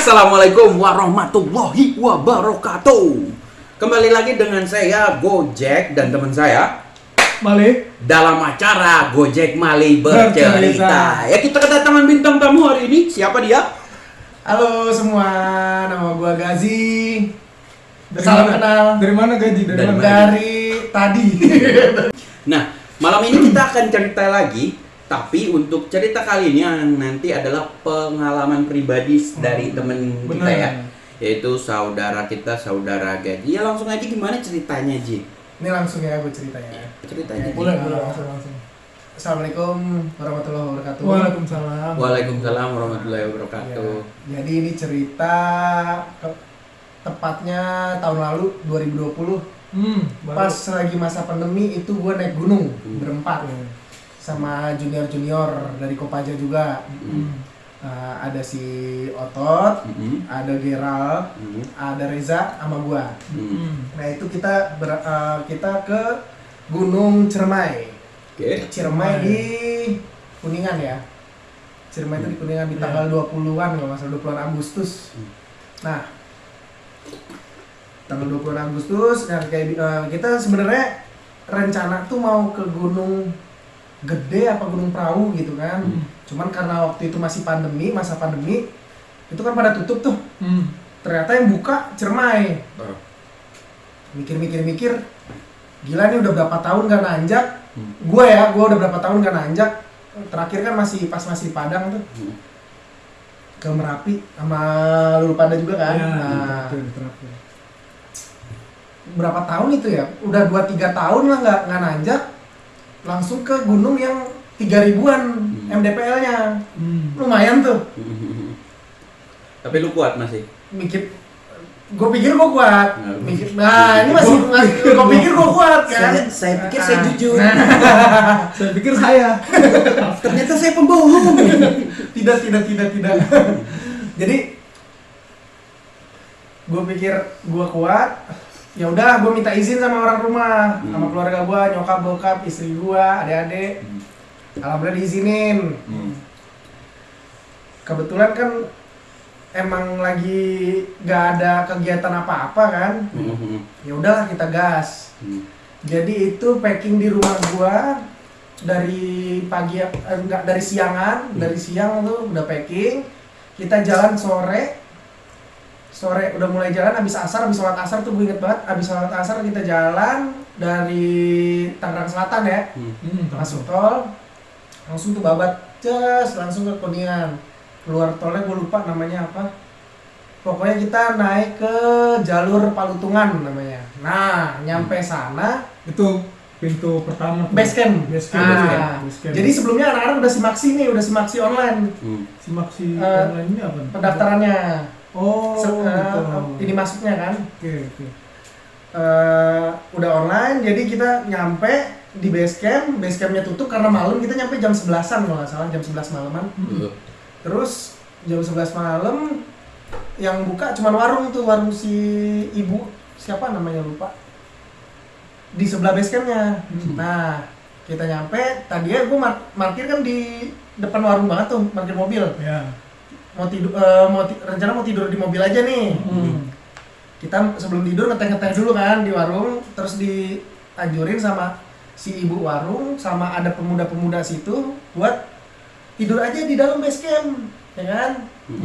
Assalamualaikum warahmatullahi wabarakatuh. Kembali lagi dengan saya Gojek dan teman saya Mali dalam acara Gojek Mali bercerita. Ya, kita kedatangan bintang tamu hari ini. Siapa dia? Halo semua, nama gua Gazi. Salam kenal. Dari mana Gaji? Dari Dari mana? mana? Dari tadi. Nah, malam ini kita akan cerita lagi. Tapi untuk cerita kali ini yang nanti adalah pengalaman pribadi dari temen kita ya, yaitu saudara kita, saudara Gaji. Ya langsung aja, gimana ceritanya Ji? Ini langsung ya gue ceritanya. Ceritanya Ji. Boleh langsung. Assalamualaikum warahmatullahi wabarakatuh. Waalaikumsalam. Waalaikumsalam warahmatullahi wabarakatuh. Ya, jadi ini cerita tepatnya tahun lalu 2020. Pas lagi masa pandemi itu gue naik gunung berempat sama junior dari Kopaja juga. Ada si Otot, ada Geral, ada Reza sama gua. Nah itu kita ke Gunung Ciremai. Oke. Ciremai di Kuningan ya. Ciremai itu di Kuningan di tanggal 20-an kalau nggak salah, 20-an Agustus. Nah, tanggal 20-an Agustus, nah kita sebenarnya rencana tuh mau ke gunung gede apa gunung perahu gitu kan. Cuman karena waktu itu masih pandemi, masa pandemi itu kan pada tutup tuh. Ternyata yang buka Ciremai. Mikir, gila nih udah berapa tahun gak nanjak. Gua udah berapa tahun gak nanjak. Terakhir kan masih Padang tuh. Ke Merapi sama Lulu Pada juga kan. Ya, Nah, terakhir. berapa tahun itu ya? Udah 2-3 tahun lah nggak nanjak. Langsung ke gunung yang 3.000-an MDPL-nya. Lumayan tuh. Tapi lu kuat masih? Gue pikir gue kuat. Ini masih gue pikir gue kuat kan. Saya pikir saya jujur. Saya pikir saya. Ternyata saya pembohong. Tidak. Jadi gue pikir gue kuat. Ya udah, gue minta izin sama orang rumah, sama keluarga gue, nyokap, bokap, istri gue, adik-adik. Alhamdulillah diizinin. Kebetulan kan emang lagi gak ada kegiatan apa-apa kan. Ya udahlah kita gas. Jadi itu packing di rumah gue dari pagi, dari siangan, dari siang tuh udah packing. Kita jalan sore udah mulai jalan, habis sholat asar tuh gue inget banget. Habis sholat asar kita jalan dari Tangerang Selatan ya, masuk tol, langsung tuh babat, langsung ke Kuningan. Keluar tolnya gue lupa namanya apa. Pokoknya kita naik ke jalur Palutungan namanya. Nah, nyampe sana Itu pintu pertama. base camp. Base camp. Jadi sebelumnya anak-anak udah simaksi online. Simaksi Eh, online ini apa? Pendaftarannya. Oh, gitu. Ini masuknya kan. Oke. Udah online, jadi kita nyampe di base campnya tutup karena malam. Kita nyampe jam 11-an kalau nggak salah, jam 11 malaman. Terus jam 11 malam yang buka cuma warung si ibu, siapa namanya lupa, di sebelah base campnya. Nah, kita nyampe, tadinya gue parkir kan di depan warung banget tuh, parkir mobil. Ya. Rencana mau tidur di mobil aja nih. Kita sebelum tidur ngeteh dulu kan di warung, terus dianjurin sama si ibu warung sama ada pemuda-pemuda situ buat tidur aja di dalam base camp, ya kan?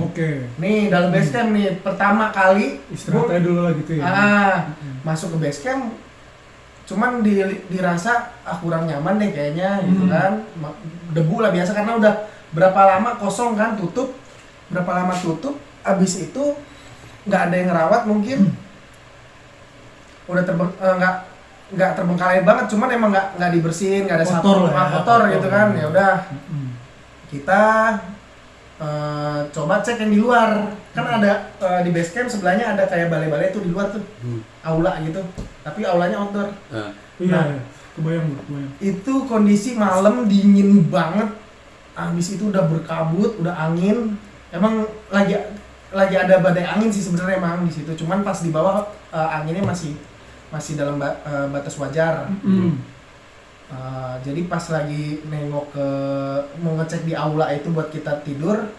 Oke. Nih dalam base camp nih pertama kali Istirahat aja dulu lah gitu ya. masuk ke base camp, cuman dirasa kurang nyaman deh kayaknya gitu kan. Debu lah biasa karena udah berapa lama kosong kan, tutup. Berapa lama tutup, abis itu nggak ada yang ngerawat mungkin. Udah nggak terbengkalai banget, cuman emang nggak dibersihin, nggak ada sapu kotor gitu kan. Ya udah kita coba cek yang di luar, kan ada di base camp sebelahnya ada kayak balai-balai tuh di luar tuh, aula gitu, tapi aulanya outdoor. Iya. Kebayang. Itu kondisi malam dingin banget, abis itu udah berkabut, udah angin. Emang lagi ada badai angin sih sebenarnya emang di situ, cuman pas di bawah anginnya masih dalam batas wajar. Jadi pas lagi nengok ke mau ngecek di aula itu buat kita tidur,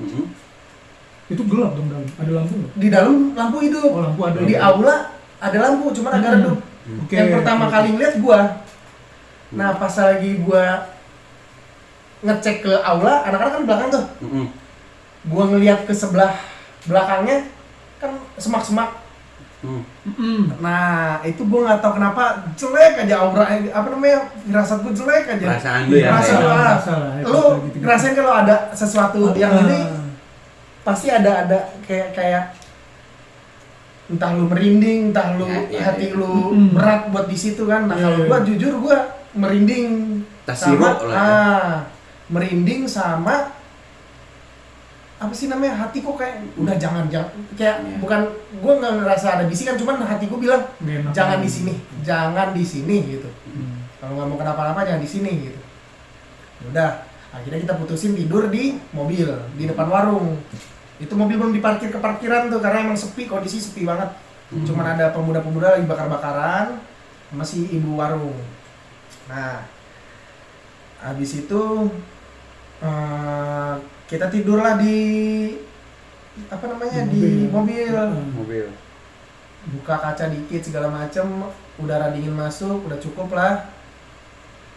Itu gelap dong dalam. Ada lampu nggak? Di dalam lampu hidup. Oh, lampu ada. Di aula ada lampu, cuman agak redup. Oke. Yang pertama kali ngeliat gua. Nah, pas lagi gua ngecek ke aula, anak-anak kan di belakang tuh. Gua ngeliat ke sebelah belakangnya kan semak-semak. Nah, itu gua nggak tahu kenapa jelek aja aura, apa namanya, firasat gua jelek aja. Perasaan lu ya. Perasaan kayak- lu, Masalah, ya, lu gitu-gitu. ngerasain kalau ada sesuatu yang ini pasti ada kayak entah lu merinding, entah lu Ya, hati ya. lu berat buat di situ kan. Nah, kalau gua jujur gua merinding Tasiro sama lah. merinding sama apa sih namanya, hati kok kayak udah jangan kayak Iya. bukan gua nggak ngerasa ada bisikan, cuman hati gua bilang Nggak enak jangan aja. jangan di sini gitu. Hmm. Kalau nggak mau kenapa-napa jangan di sini gitu. Udah, akhirnya kita putusin tidur di mobil di depan warung. Itu mobil belum diparkir ke parkiran tuh karena emang sepi, kondisi sepi banget. Cuman ada pemuda-pemuda lagi bakar-bakaran sama si ibu warung. Nah, habis itu kita tidurlah di apa namanya di mobil. Mobil. Buka kaca dikit segala macem, udara dingin masuk, udah cukup lah.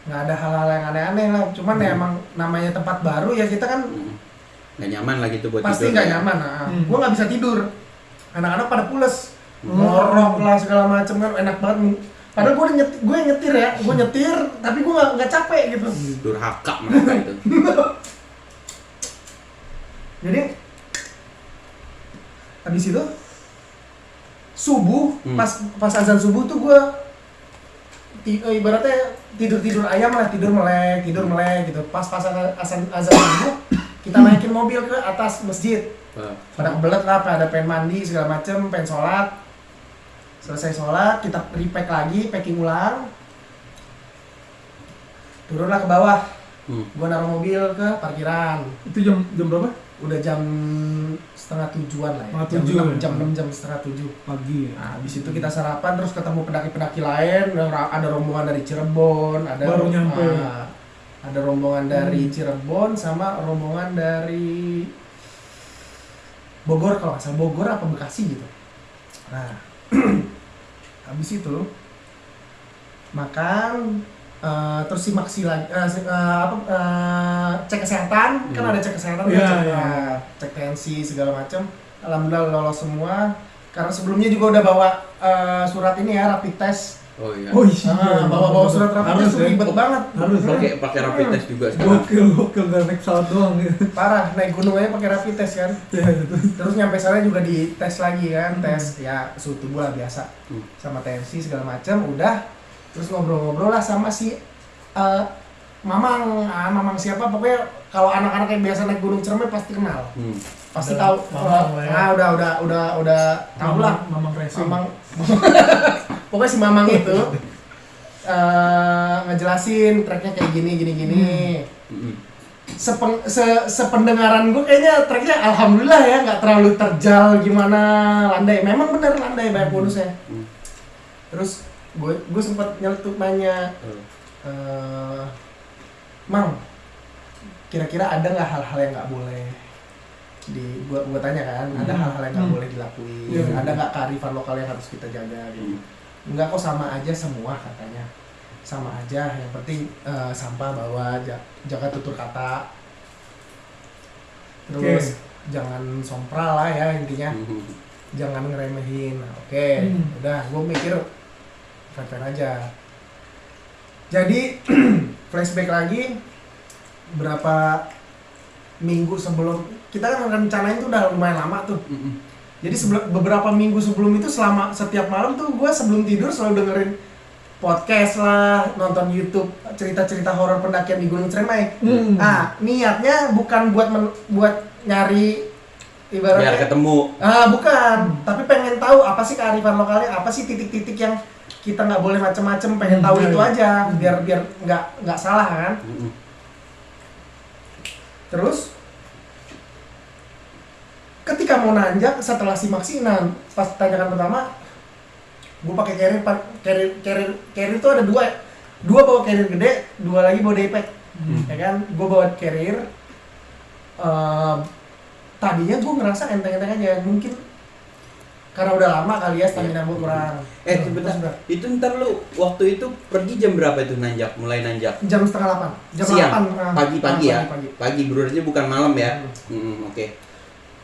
Nggak ada hal-hal yang aneh-aneh lah. Cuman ya emang namanya tempat baru ya kita kan Nggak nyaman lah gitu buat pasti tidur nggak ya. nyaman. Nah, gue nggak bisa tidur. Anak-anak pada pules, ngorok lah segala macem kan enak banget. Padahal gue nyetir ya, gue nyetir tapi gue nggak capek gitu. Durhaka mereka itu. Jadi habis itu subuh pas azan subuh tuh gue ibaratnya tidur ayam lah, tidur melek gitu. Pas azan subuh kita naikin mobil ke atas masjid. Pada kebelet lah, pada pengen mandi segala macem, pengen sholat. Selesai sholat, kita repack lagi, packing ulang. Turunlah ke bawah. Gua naruh mobil ke parkiran. Itu jam berapa? Udah jam 6:30-an lah ya. Setengah 7 Jam ya? 6, jam 6:30. Pagi ya. Nah, habis itu kita sarapan, terus ketemu pendaki-pendaki lain. Ada rombongan dari Cirebon, Baru nyampe. Ada rombongan dari Cirebon sama rombongan dari Bogor, kalau nggak salah Bogor apa Bekasi gitu. Nah, habis itu makan, terus simaksi lagi, cek kesehatan, kan ada cek kesehatan, Iya. cek tensi segala macam. Alhamdulillah lolos semua. Karena sebelumnya juga udah bawa surat ini ya, rapid test. Oh iya. Oh iya. Bawa surat rapid test tuh ya. ribet banget. Harus Pakai rapid test juga sekarang. Gokil nggak naik pesawat doang ya. Parah, naik gunung aja pakai rapid test kan. Ya gitu. Terus nyampe sana juga dites lagi kan, tes ya suhu tubuh lah biasa, sama tensi segala macam. Udah, terus ngobrol-ngobrol lah sama si Mamang siapa, pokoknya kalau anak-anak yang biasa naik gunung Ciremai pasti kenal, pasti Udah, tahu. Mamang lah ya. Udah tahu lah. Mamang racing. Mamang, pokoknya si Mamang itu ngejelasin tracknya kayak gini. Sependengaran gue kayaknya tracknya alhamdulillah ya nggak terlalu terjal gimana, landai, memang bener landai, banyak bonusnya. Terus gue sempat nyeletuk nanya, Mang, kira-kira ada nggak hal-hal yang nggak boleh gue tanya kan, ada hal-hal yang nggak boleh dilakuin, ada nggak kearifan lokal yang harus kita jaga gitu. Enggak kok, sama aja semua katanya, sama aja, yang penting sampah bawa, jaga tutur kata, terus jangan sompral lah ya intinya, jangan ngeremehin. Oke. Udah, gue mikir fair-fair aja. Jadi flashback lagi berapa minggu sebelum kita kan rencanain tuh udah lumayan lama tuh. Jadi beberapa minggu sebelum itu, selama setiap malam tuh gue sebelum tidur selalu dengerin podcast lah, nonton YouTube cerita-cerita horor pendakian di Gunung Ciremai. Ah, niatnya bukan buat nyari ibaratnya Biar ketemu. bukan, tapi pengen tahu apa sih kearifan lokalnya, apa sih titik-titik yang kita nggak boleh macem-macem, pengen tahu itu aja, biar nggak salah kan. Terus ketika mau nanjak, setelah simak-sinan, pas tanjakan pertama, gue pakai carrier itu ada dua bawa carrier gede, dua lagi bawa daypack, ya kan? Gue bawa carrier, tadinya gue ngerasa enteng-enteng aja, mungkin karena udah lama kali ya stamina gue kurang. Sebentar, Terus itu ntar lu waktu itu pergi jam berapa itu mulai nanjak? jam 7:30, jam Siang, 8 pagi-pagi ya? pagi. Pagi berarti bukan malam ya? Oke.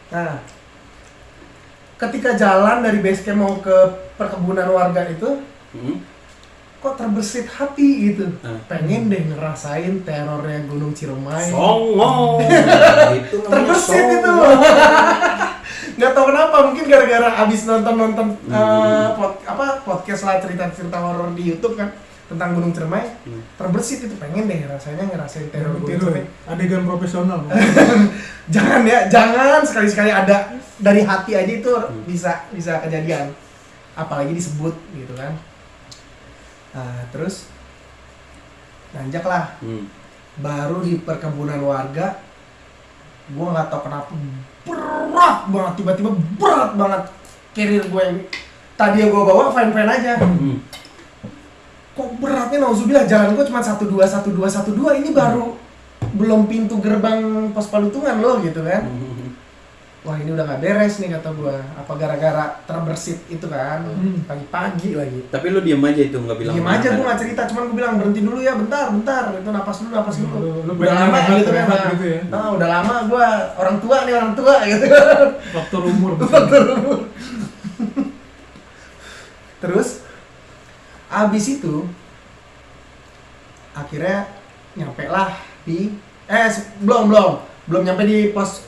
Nah, ketika jalan dari base camp mau ke perkebunan warga itu, kok terbersit hati gitu. Pengen deh ngerasain terornya Gunung Ciremai. Songong. Itu namanya Terbersit songong. itu. Nggak tahu kenapa, mungkin gara-gara abis nonton podcast lah, cerita-cerita horor di YouTube kan tentang Gunung Ciremai. Terbersit itu, pengen deh ngerasain teror Gunung Tiru, Ciremai. adegan profesional. Jangan sekali-sekali ada dari hati aja itu bisa kejadian, apalagi disebut gitu kan. Nah, terus nanjak lah. Baru di perkebunan warga, gua nggak tahu kenapa berat banget, tiba-tiba berat banget carrier gue yang tadi yang gua bawa fine-fine aja. Kok beratnya, nauzubillah, jalan gua cuma 121212, ini baru belum pintu gerbang pos Palutungan loh gitu kan. Wah, ini udah gak beres nih kata gua. Apa gara-gara terbersit itu kan, pagi-pagi lagi. Tapi lu diem aja itu, nggak bilang. Diem aja, apa-apa. gua gak cerita, cuman gua bilang berhenti dulu ya, bentar, itu napas dulu. Lu Udah lama gitu kan, gitu ya. nah, udah lama gua orang tua gitu. Faktor umur. Terus abis itu akhirnya nyampe lah di belum nyampe di pos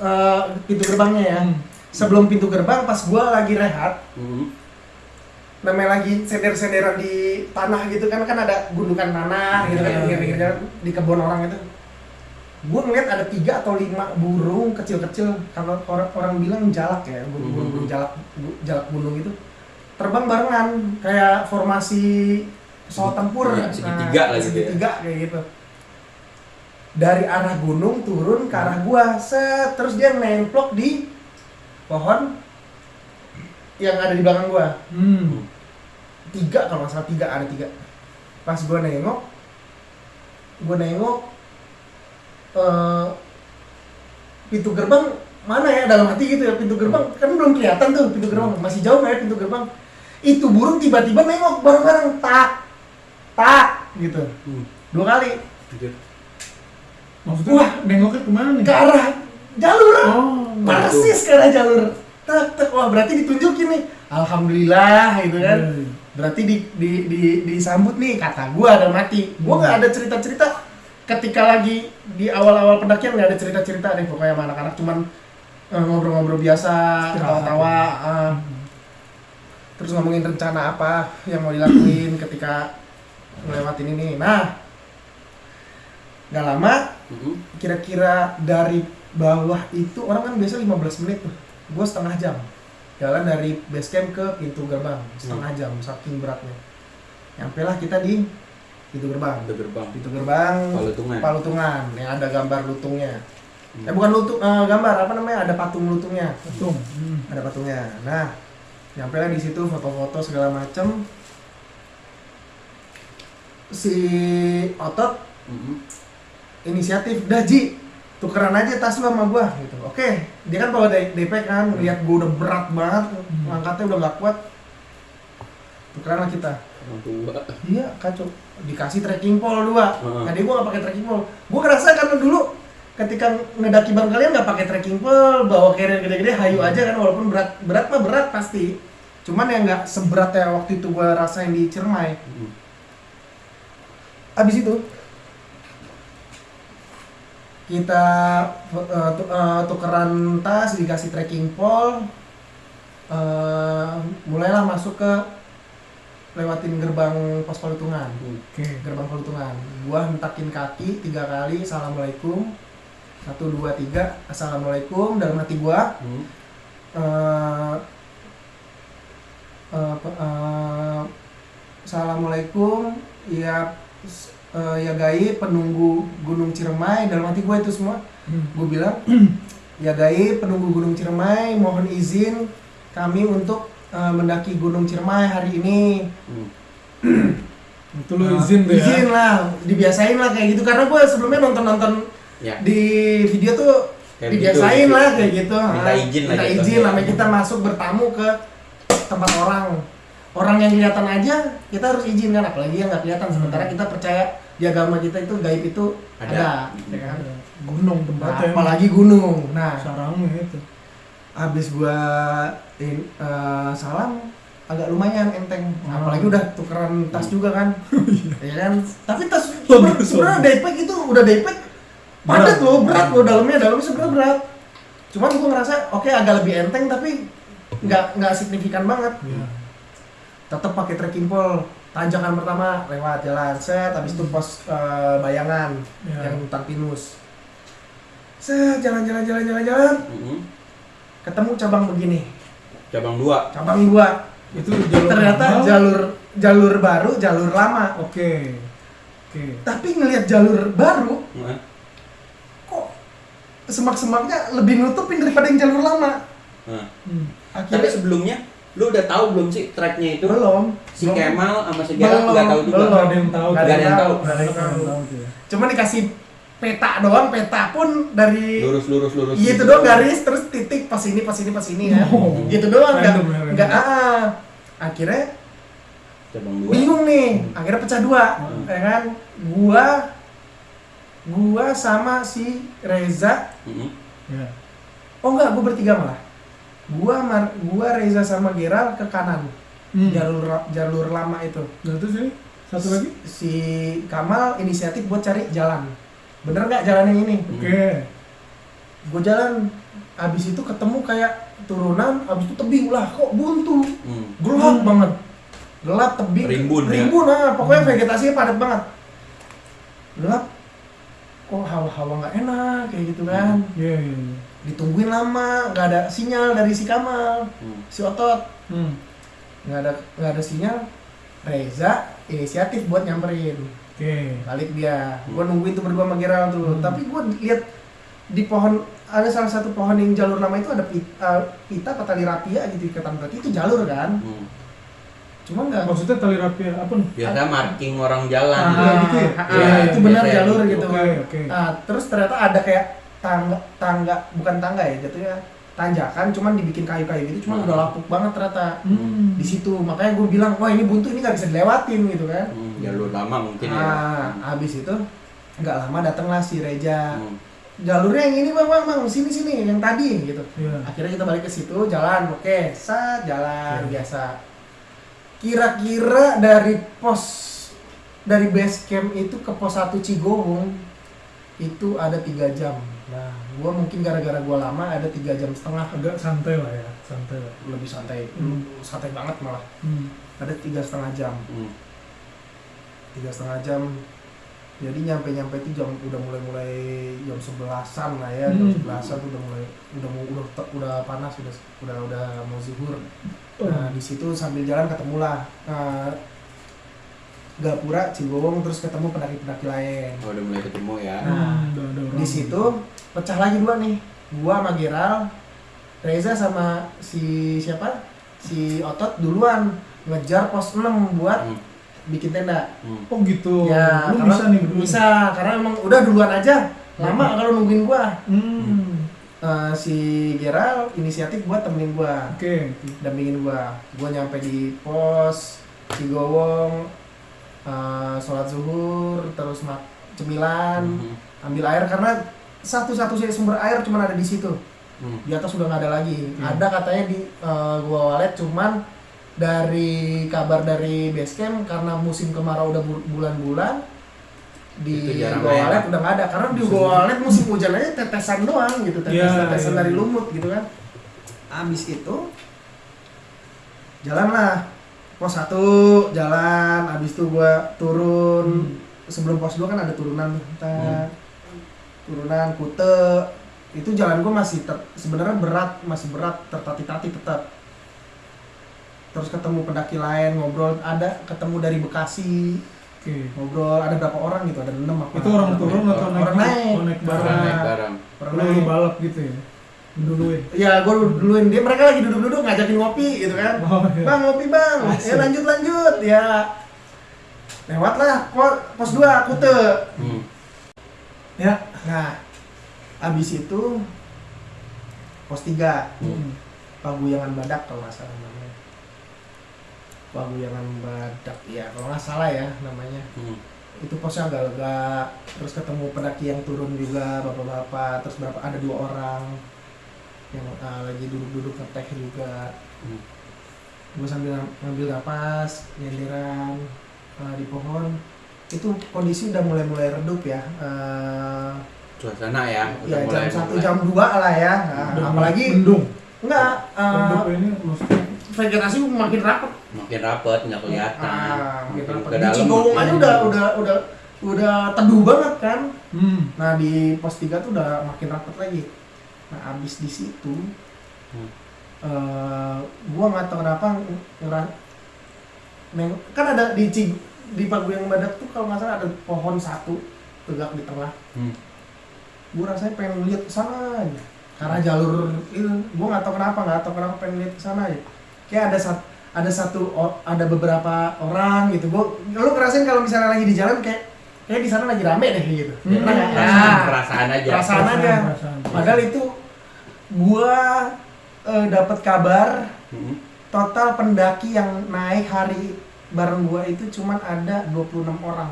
pintu gerbangnya ya. Sebelum pintu gerbang, pas gua lagi rehat, namanya lagi sender-senderan di tanah gitu kan ada gundukan tanah gitu kan, pinggir-pinggir di kebun orang itu. Gua ngeliat ada 3 atau 5 burung kecil-kecil, kalau orang bilang jalak ya, burung jalak gunung itu terbang barengan kayak formasi pesawat tempur, segitiga lah gitu ya. segitiga kayak gitu. Dari arah gunung turun ke arah gua, terus dia nemplok di pohon yang ada di belakang gua. 3 kalau nggak salah, ada 3. Pas gua nengok pintu gerbang mana ya, dalam hati gitu ya, pintu gerbang kan belum kelihatan tuh, pintu gerbang masih jauh ya pintu gerbang. Itu burung tiba-tiba nengok bareng-bareng, tak gitu 2 kali. Maksudnya Wah, nengoknya kemana nih? ke arah jalur, Oh, ke arah jalur. Wah, berarti ditunjukin nih, alhamdulillah gitu kan. Berarti disambut nih, kata gua ada mati. Gua nggak ada cerita-cerita ketika lagi di awal-awal pendakian, nggak ada cerita-cerita deh pokoknya sama anak-anak, cuman ngobrol-ngobrol biasa, ketawa-tawa, terus ngomongin rencana apa yang mau dilakuin ketika ngelewatin ini. Nah, nggak lama, kira-kira dari bawah itu orang kan biasa 15 menit tuh, gue setengah jam jalan dari base camp ke pintu gerbang, setengah jam saking beratnya. Nyampe lah kita di pintu gerbang. Palutungan yang ada gambar lutungnya. Bukan lutung, gambar apa namanya, ada patung lutungnya. Ada patungnya. Nah, nyampe lah di situ, foto-foto segala macem. Si Otot inisiatif, dah Ji, tukeran aja tas lu sama gua gitu. Oke, dia kan bawa DP kan, lihat gua udah berat banget, angkatnya udah nggak kuat. Tukeran lah kita. Iya, kacau. Dikasih trekking pole 2. Tadi gua nggak pakai trekking pole. Gua ngerasa karena dulu ketika ngedaki bareng kalian nggak pakai trekking pole, bawa carrier gede-gede, hayu aja kan, walaupun berat pasti. Cuman yang nggak seberat ya waktu itu gua rasain di Ciremai. Abis itu kita tukeran tas, dikasih trekking pole, mulailah masuk ke lewatin gerbang pos Palutungan. Gerbang Palutungan. Gua hentakin kaki 3 kali, assalamualaikum. 1, 2, 3, assalamualaikum. Dalam hati gua, assalamualaikum, ya gaib penunggu Gunung Ciremai. Dalam hati gue itu semua, gue bilang, ya gaib penunggu Gunung Ciremai, mohon izin kami untuk mendaki Gunung Ciremai hari ini. Itu lu izin tuh ya? Izin lah, dibiasain lah kayak gitu. Karena gue sebelumnya nonton Ya. di video tuh Kayak dibiasain begitu, lah gitu. kayak gitu. Minta izin lah minta gitu. izin namanya kita masuk bertamu ke tempat orang yang kelihatan aja kita harus izin kan, apalagi yang nggak kelihatan. Sementara kita percaya di agama kita itu gaib itu ada, ya kan? Gunung Nah, tempatnya. apalagi gunung. Nah, Sarangnya itu. habis gua salam agak lumayan enteng. Apalagi udah tukeran tas juga kan. Ya kan? Tapi tas sebenarnya daypack itu udah daypack padat loh, berat loh dalamnya sebenarnya berat. Cuman gua ngerasa oke agak lebih enteng tapi nggak signifikan banget. Iya. Tetap pakai trekking pole. Tanjakan pertama lewat jalan set, habis itu pos bayangan Ya. yang hutan pinus. Set, jalan. Ketemu cabang begini. Cabang 2. Cabang 2. Itu jalur Ternyata normal. jalur baru, jalur lama. Oke. Tapi ngelihat jalur baru, kok semak-semaknya lebih nutupin daripada yang jalur lama. Nah. Tapi Akhirnya sebelumnya lu udah tahu belum sih tracknya itu? belum. Si Kemal sama si Gerald nggak tahu juga. Belum. Nggak ada yang tahu. Nggak ada yang tahu. Nggak ada yang tahu tuh ya. Cuma dikasih peta doang, peta pun dari Lurus. iya itu doang garis terus titik pas ini kan. Oh. Gitu doang Random ya, random. enggak akhirnya Cabang 2. bingung nih, akhirnya pecah dua, ya kan? Gua sama si Reza, Ya. oh enggak, gua bertiga malah. Gua Reza sama Geral ke kanan, jalur lama itu. Dan terus ini satu lagi? Si Kamal inisiatif buat cari jalan. Bener nggak jalan yang ini? Oke. Gue jalan, abis itu ketemu kayak turunan, abis itu tebing lah, kok buntu, gelap banget, gelap tebing, Rimbun, nah pokoknya vegetasinya padat banget, gelap, kok hawa-hawa nggak enak kayak gitu kan, Iya. ditungguin lama, nggak ada sinyal dari si Kamal, si Otot, nggak ada sinyal, Reza inisiatif buat nyamperin. Oke. Balik dia, gue nungguin tuh berdua sama Geral tuh, tapi gue lihat di pohon, ada salah satu pohon yang jalur lama itu ada pita atau tali rapia gitu ikatan, berarti itu jalur kan, cuma nggak, Maksudnya tali rapia apa nih? Biasa marking orang jalan. gitu ya? Iya, itu benar biasanya jalur gitu. gitu. Oke. Nah, terus ternyata ada kayak tangga bukan tangga ya, jatuhnya tanjakan, cuman dibikin kayu-kayu gitu, cuman udah lapuk banget ternyata di situ, makanya gue bilang wah ini buntu, ini nggak bisa dilewatin gitu kan. Jalur lama mungkin ya. Nah, habis itu nggak lama datanglah si Reja. Jalurnya yang ini bang, sini yang tadi gitu. Iya. Akhirnya kita balik ke situ, jalan, oke, jalan biasa. Kira-kira dari base camp itu ke pos 1 Cigowong itu ada 3 jam. Nah, gua mungkin gara-gara gua lama ada 3,5 jam. Agak santai lah ya, santai lah. Lebih santai, santai banget malah. Ada 3,5 jam. 3,5 jam. Jadi nyampe itu udah mulai jam 11-an lah ya, jam 11-an tuh udah panas, udah mau zuhur. Nah di situ sambil jalan ketemulah Gapura, Cigowong, terus ketemu pendaki-pendaki lain. Oh, udah mulai ketemu ya. Nah di situ pecah lagi dua nih, gua sama Geral, Reza sama si siapa? Si Otot duluan ngejar pos 6 buat bikin tenda. Oh gitu. Ya, Lu karena bisa nih berdua. bisa, karena emang udah duluan aja. Lama kalau nungguin gua. Si Geral inisiatif buat temenin gua. Oke. Dampingin gua. Gua nyampe di pos Cigowong, sholat zuhur, terus cemilan, ambil air karena satu-satunya sumber air cuma ada di situ. Di atas udah nggak ada lagi. Ada katanya di Gua Walet, cuman dari kabar dari basecamp karena musim kemarau udah bulan-bulan di Gua Walet udah nggak ada, karena di Gua Walet musim hujan aja tetesan doang gitu, tetesan dari lumut gitu kan. Abis itu jalanlah pos 1, jalan, abis itu gua turun sebelum pos 2 kan ada turunan turunan Kute, itu jalan gua masih sebenarnya masih berat, tertati-tati tetap. Terus ketemu pendaki lain, ngobrol, ada ketemu dari Bekasi, ngobrol, ada berapa orang gitu, ada 6 apa. Itu orang turun atau orang naik? Oh, naik bareng. Orang Lu naik. balap gitu ya? Duluin. Ya, gue duluin dia, mereka lagi duduk-duduk ngajakin ngopi gitu kan. Oh, iya. Bang, ngopi bang. Ya lanjut. Ya. Lewatlah pos 2 Kute. Ya. Nah, abis itu pos 3. Hmm. Paguyangan Badak kalau nggak salah namanya. Paguyangan Badak ya kalau nggak salah ya namanya. Itu posnya agak-agak, terus ketemu pendaki yang turun juga bapak-bapak, terus ada 2 orang yang lagi duduk-duduk ngeteh juga. Gue sambil ngambil napas, nyenderan di pohon. Itu kondisi udah mulai redup ya. Suasana ya, udah Ya mulai jam 1 jam 2 lah ya. Apalagi mendung. enggak Mendung ini maksudnya vegetasi makin rapat. makin rapet, nggak kelihatan. Makin rapat. ke Di dalam Cigong aja makin- udah teduh banget kan. Hmm. Nah di pos 3 tuh udah makin rapat lagi. Nah abis di situ, gua nggak tahu kenapa kan ada di Paguyangan Badak tuh kalau nggak salah ada pohon satu tegak di tengah. Gua rasanya pengen lihat ke sana aja. Karena jalur itu, gua nggak tahu kenapa pengen lihat ke sana aja. Kayak ada beberapa orang gitu. Lu ngerasain kalau misalnya lagi di jalan kayak di sana lagi rame deh gitu. Pernah nggak? Perasaan aja. Perasaan aja. Padahal itu gua dapat kabar total pendaki yang naik hari bareng gua itu cuman ada 26 orang.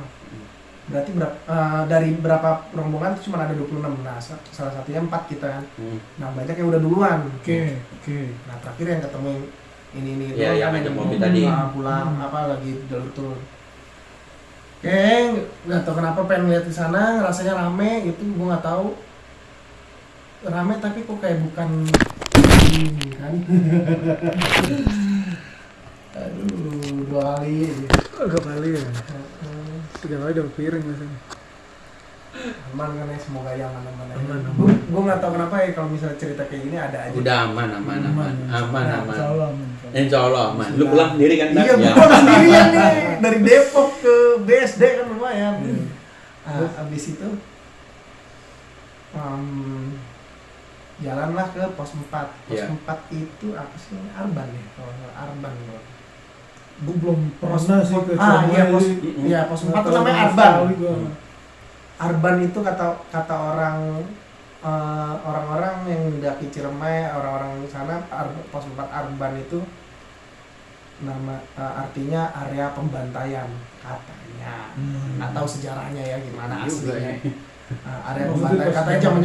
Berarti dari berapa rombongan itu cuma ada 26. Nah, salah satunya 4 kita kan. Nah, banyak yang udah duluan. Oke. Nah, terakhir yang ketemu ini Iya, yang ngajak mobil tadi. pulang lagi jalur turun. Oke, nggak tahu kenapa pengen lihat di sana, rasanya rame gitu, gua nggak tahu. Rame tapi kok kayak bukan ini kan. Aduh, 2 kali. Agak kali ya. 3 kali dapat piring biasanya. Aman kan ya, semoga ya aman. Aman. Gue nggak tahu kenapa ya kalau misalnya cerita kayak gini ada aja. Udah aman. Insya Allah aman. Insya Allah aman. Lu pulang sendiri kan? Iya, gue pulang sendirian nih dari Depok ke BSD kan lumayan. Abis itu jalanlah ke pos 4. Pos 4 itu apa sih namanya? Arban ya, kalau nggak Arban loh. Gue belum pernah sih ke Iya, pos 4 itu namanya Arban. Arban itu kata orang-orang yang mendaki Ciremai, orang-orang sana pos 4 Arban itu nama artinya area pembantaian katanya. Nggak tahu sejarahnya ya gimana aslinya. Area pembantaian katanya zaman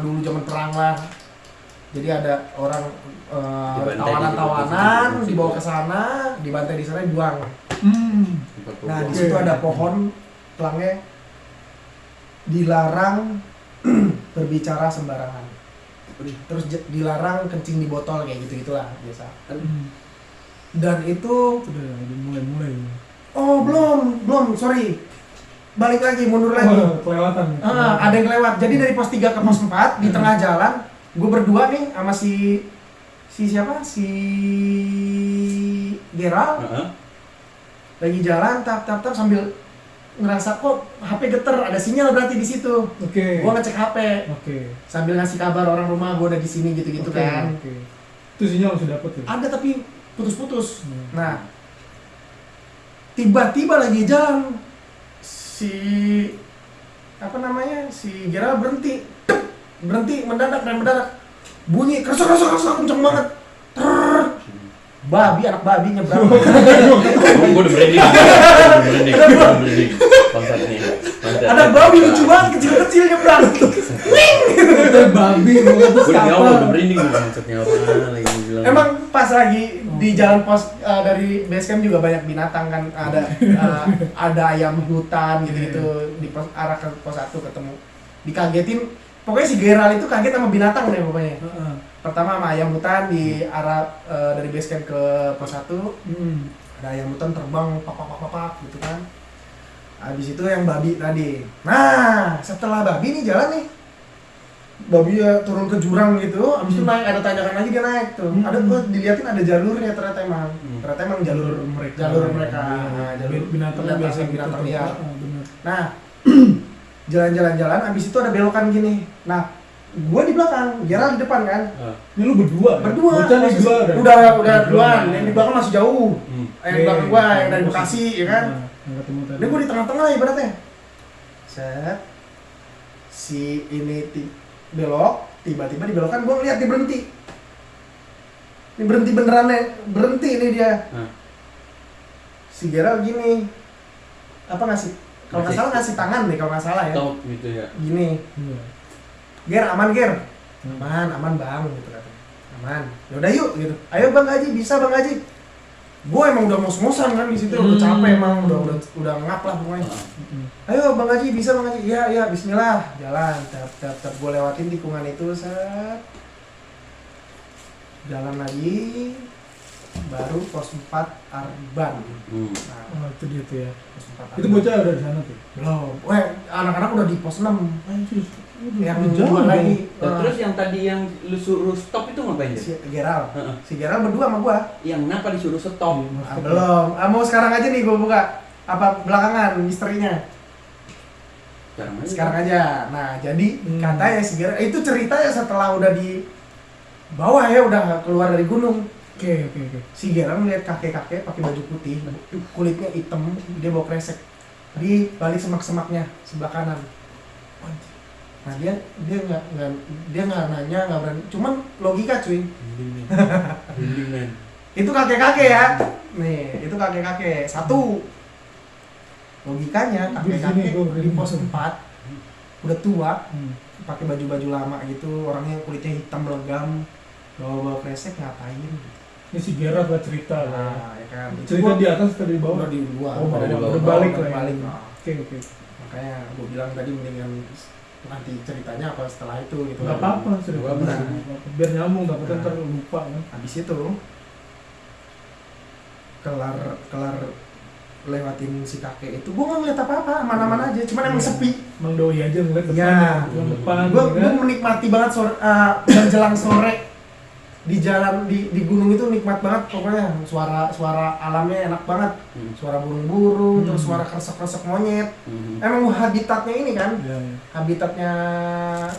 dulu zaman perang lah. Jadi ada orang tawanan dibawa ke sana, dibantai di sana dibuang. Nah, di situ ada pohon pelangnya dilarang berbicara sembarangan. Terus dilarang kencing di botol kayak gitu-gitulah biasa. Dan itu udah mulai. oh, belum, sorry. Balik lagi, mundur lagi. Kelewatan. Ada yang lewat. Jadi dari pos 3 ke pos 4 di tengah jalan, gue berdua nih sama si siapa? Si Geral. Lagi jalan tap sambil ngerasa kok HP geter, ada sinyal berarti di situ. Oke. Gua ngecek HP. Oke. Sambil ngasih kabar orang rumah gua udah di sini gitu-gitu kan. Oke. Itu sinyal sudah dapet ya? Ada tapi putus-putus. Nah, tiba-tiba lagi jalan si Gerald berhenti mendadak bunyi keras kenceng banget. Anak babi nyebrang. Gue udah branding. Konsepnya. Ada babi lucu banget kecil nyebrang. Itu babi Gue udah branding konsepnya apa lagi bilang. Emang pas lagi di jalan pos dari base camp juga banyak binatang kan, ada ayam hutan gitu di arah ke pos 1 ketemu. Dikagetin, pokoknya si Geral itu kaget sama binatang deh pokoknya. Pertama sama ayam hutan di arah dari base camp ke pos 1. Ada ayam hutan terbang pak gitu kan. Habis itu yang babi tadi. Nah, setelah babi nih jalan nih. Babi ya turun ke jurang gitu, habis itu naik, ada tanjakan lagi dia naik tuh. Ada dilihatin ada jalurnya ternyata emang. Ternyata emang jalur mereka. Nah, jalur binatang liar. Nah, jalan-jalan habis itu ada belokan gini. Nah, gua di belakang, Gerald di depan kan. Ini lu berdua. Udah duluan. Yang di belakang masih jauh. Yang di belakang gua yang dari Bekasi ya kan. Ini gua di tengah-tengah ibaratnya. Set. Si ini belok, Tiba-tiba di belokan gue ngeliat dia berhenti. Ini berhenti beneran nih, berhenti ini dia. Si Gerald gini, apa ngasih? Kalau nggak salah ngasih tangan deh, kalau nggak salah ya. Top gitu ya. Gini, Iya. Ger aman Ger, aman bang gitu katanya. Aman. Yaudah yuk gitu. Ayo Bang Haji, bisa Bang Haji. Gue emang udah ngos-ngosan kan di situ, udah capek emang, udah ngap lah pokoknya. Ayo Bang Haji, bisa Bang Haji. Iya, bismillah. Jalan, tap gue lewatin tikungan itu, set. Jalan lagi, baru pos 4 Arban. Nah, Oh, itu dia tuh ya. pos 4 Itu Arban. bocah udah di sana tuh. Belum. Anak-anak udah di pos 6. Anjir. Yang jauh dua dong. lagi. Nah, terus yang tadi yang lu suruh stop itu ngapain Si dia? Gerald. Heeh. Si Gerald berdua sama gua. Yang kenapa disuruh stop? Belum. Mau sekarang aja nih gua buka. Apa belakangan misterinya? Sekarang aja. Nah, jadi katanya si Gerald itu ceritanya setelah udah di bawah ya, udah keluar dari gunung. Oke. Si Gerald ngeliat kakek-kakek pakai baju putih, kulitnya hitam, dia bawa kresek di balik semak-semaknya sebelah kanan. Nah dia nggak nanya, nggak berani, cuman logika cuy. Bimbingan. Itu kakek-kakek ya, nih itu kakek-kakek satu. Logikanya kakek-kakek di pos 4 udah tua, pakai baju-baju lama gitu, orangnya kulitnya hitam legam, bawa kresek ngapain? Ini si Gerard lah cerita lah. Nah, ya kan. Cerita di atas atau di Udah bawah? di luar, Oh, udah bawah. di Berbalik lah ya. berbalik. Oke. Makanya gue bilang tadi mendingan nanti ceritanya apa setelah itu gitu. Gak apa-apa, cerita. Benar. Biar nyambung, tapi kan Nah. ntar lupa kan. Habis itu kelar lewatin si kakek itu, gue nggak ngeliat apa-apa, aman-aman aja, cuman emang Iya. sepi. Mang Doi aja ngeliat depan, Ya. yang depan. Gue ya kan? menikmati banget sore, menjelang sore di jalan di gunung itu nikmat banget pokoknya, suara alamnya enak banget, suara burung-burung, terus suara kresek-kresek monyet. Emang habitatnya ini kan, Iya. habitatnya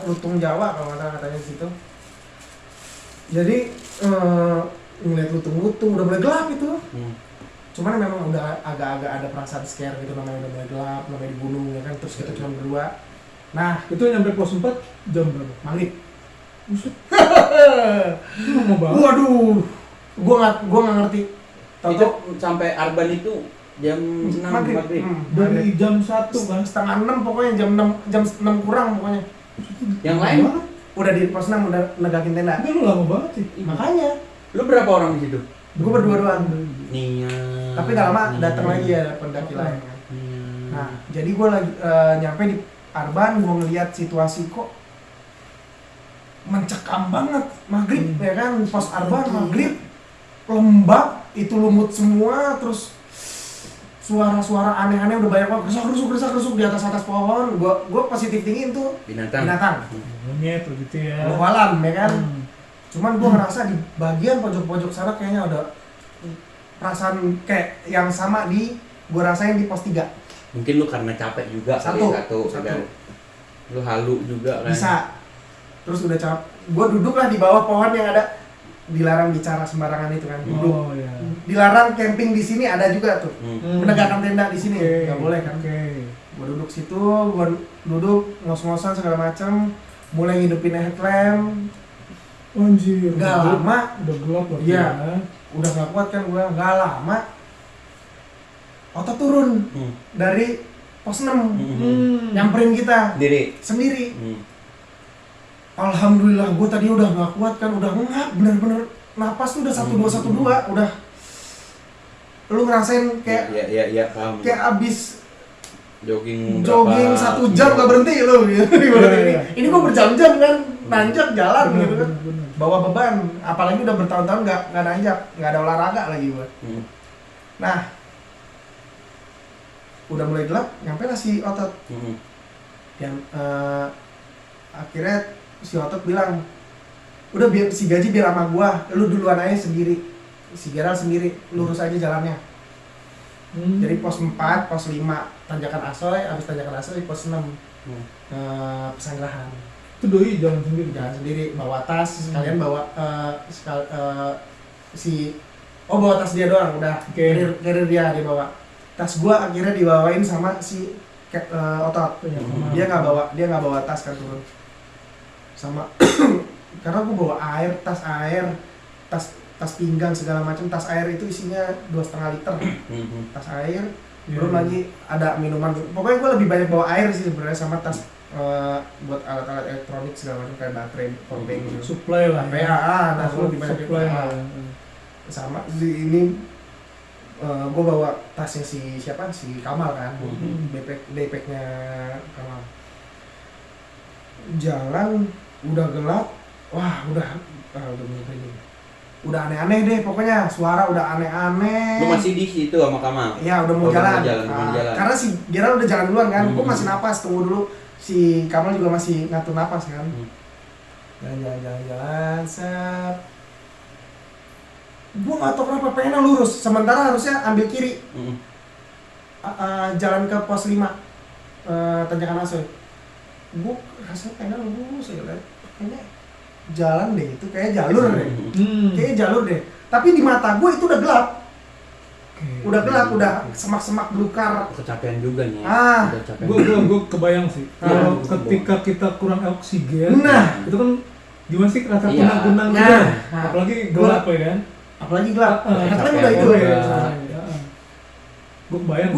lutung Jawa kalau nggak salah katanya di situ. Jadi ngeliat lutung-lutung udah mulai gelap itu. Cuman memang udah agak-agak ada perasaan scare gitu, namanya udah mulai gelap, namanya di gunung ya kan, terus kita cuma berdua. Nah, Itu nyampe pos 4 jam berapa? maghrib. Buset. Lu lama banget. Waduh, gua nggak ngerti. Itu sampai Arban itu jam 6 maghrib. Dari jam 1 kan? Setengah 6 pokoknya, jam 6 kurang pokoknya. Yang lain? Udah di pos 6 udah negakin tenda. Tapi lu lama banget sih. Makanya, Lu berapa orang di situ? gua berdua doang. Nia. Tapi gak lama datang lagi ya pendaki lain kan. Nah, jadi gue lagi nyampe di Arban, gue ngeliat situasi kok mencekam banget, maghrib ya kan, pos Arban maghrib, lembab, itu lumut semua, terus suara-suara aneh-aneh udah banyak banget, gerusuk di atas pohon. Gue positif tingin tuh binatang, Monyet gitu ya. alam ya kan. Cuman gue ngerasa di bagian pojok-pojok sana kayaknya ada perasaan kayak yang sama di gue rasain di pos 3. Mungkin lu karena capek juga Satu. kan? Lu halu juga kan? Bisa. Terus udah capek, gue duduk lah di bawah pohon yang ada, dilarang bicara sembarangan itu kan, duduk. Oh iya. Dilarang camping di sini ada juga tuh, menegakkan tenda di sini, Oke. nggak boleh kan? Oke. Gue duduk situ, gue duduk ngos-ngosan segala macam, mulai ngidupin headlamp. Anjir. Nggak lama, Udah gelap loh. Iya. Udah nggak kuat kan gue, nggak lama, otot turun dari pos 6, nyamperin kita sendiri. Alhamdulillah, gue tadi udah nggak kuat kan, udah ngap, bener-bener napas tuh udah 1212, udah lu ngerasain kayak Iya, paham. kayak abis jogging 1 jam gak berhenti lu gitu. Ini gue berjam-jam kan nanjak jalan gitu kan, bawa beban, apalagi udah bertahun-tahun nggak nanjak, nggak ada olahraga lagi gue. Nah, udah mulai gelap, nyampe lah si Otot. Yang akhirnya si Otot bilang, udah biar si Gaji biar sama gua, lu duluan aja sendiri, si Gerald sendiri, lurus aja jalannya. Jadi pos 4, pos 5 tanjakan Asoy, habis tanjakan Asoy pos 6 Pesanggerahan. Itu Doi jalan sendiri. Jalan sendiri, bawa tas, sekalian bawa bawa tas dia doang, udah. Carrier dia bawa. Tas gua akhirnya dibawain sama si Otot. Dia nggak bawa tas kan turun. sama karena gue bawa air, tas pinggang segala macam. Tas air itu isinya 2,5 liter, tas air. Belum lagi ada minuman. Pokoknya gue lebih banyak bawa air sih sebenarnya, sama tas buat alat-alat elektronik segala macam kayak baterai, powerbank gitu. Supply lah. Nah gue lebih banyak supply lah. sama ini. Gue bawa tasnya si Kamal kan, backpacknya Kamal. Jalan udah gelap, udah merinding. Udah aneh-aneh deh pokoknya, suara udah aneh-aneh. Lu masih di situ sama Kamal? Iya, udah mau jalan. Mau jalan. Karena si Gerald udah jalan duluan kan, gue masih napas, tunggu dulu. Si Kamal juga masih ngatur napas kan. Jalan, set. Gue gak tau kenapa pengennya lurus, sementara harusnya ambil kiri. Jalan ke pos 5, Tanjakan Asoy. Gue rasanya pengen lurus ya, kayaknya jalan deh, itu kayak jalur deh. Kayaknya jalur deh. Tapi di mata gue itu udah gelap. Udah gelap, udah semak-semak belukar. Kecapean juga nih. Gue kebayang sih. Kalau ketika kita kurang oksigen, itu kan gimana sih rasa kunang-kunang gitu. Apalagi gelap ya kan. Apalagi gelap. Katanya udah itu ya. Gue kebayang.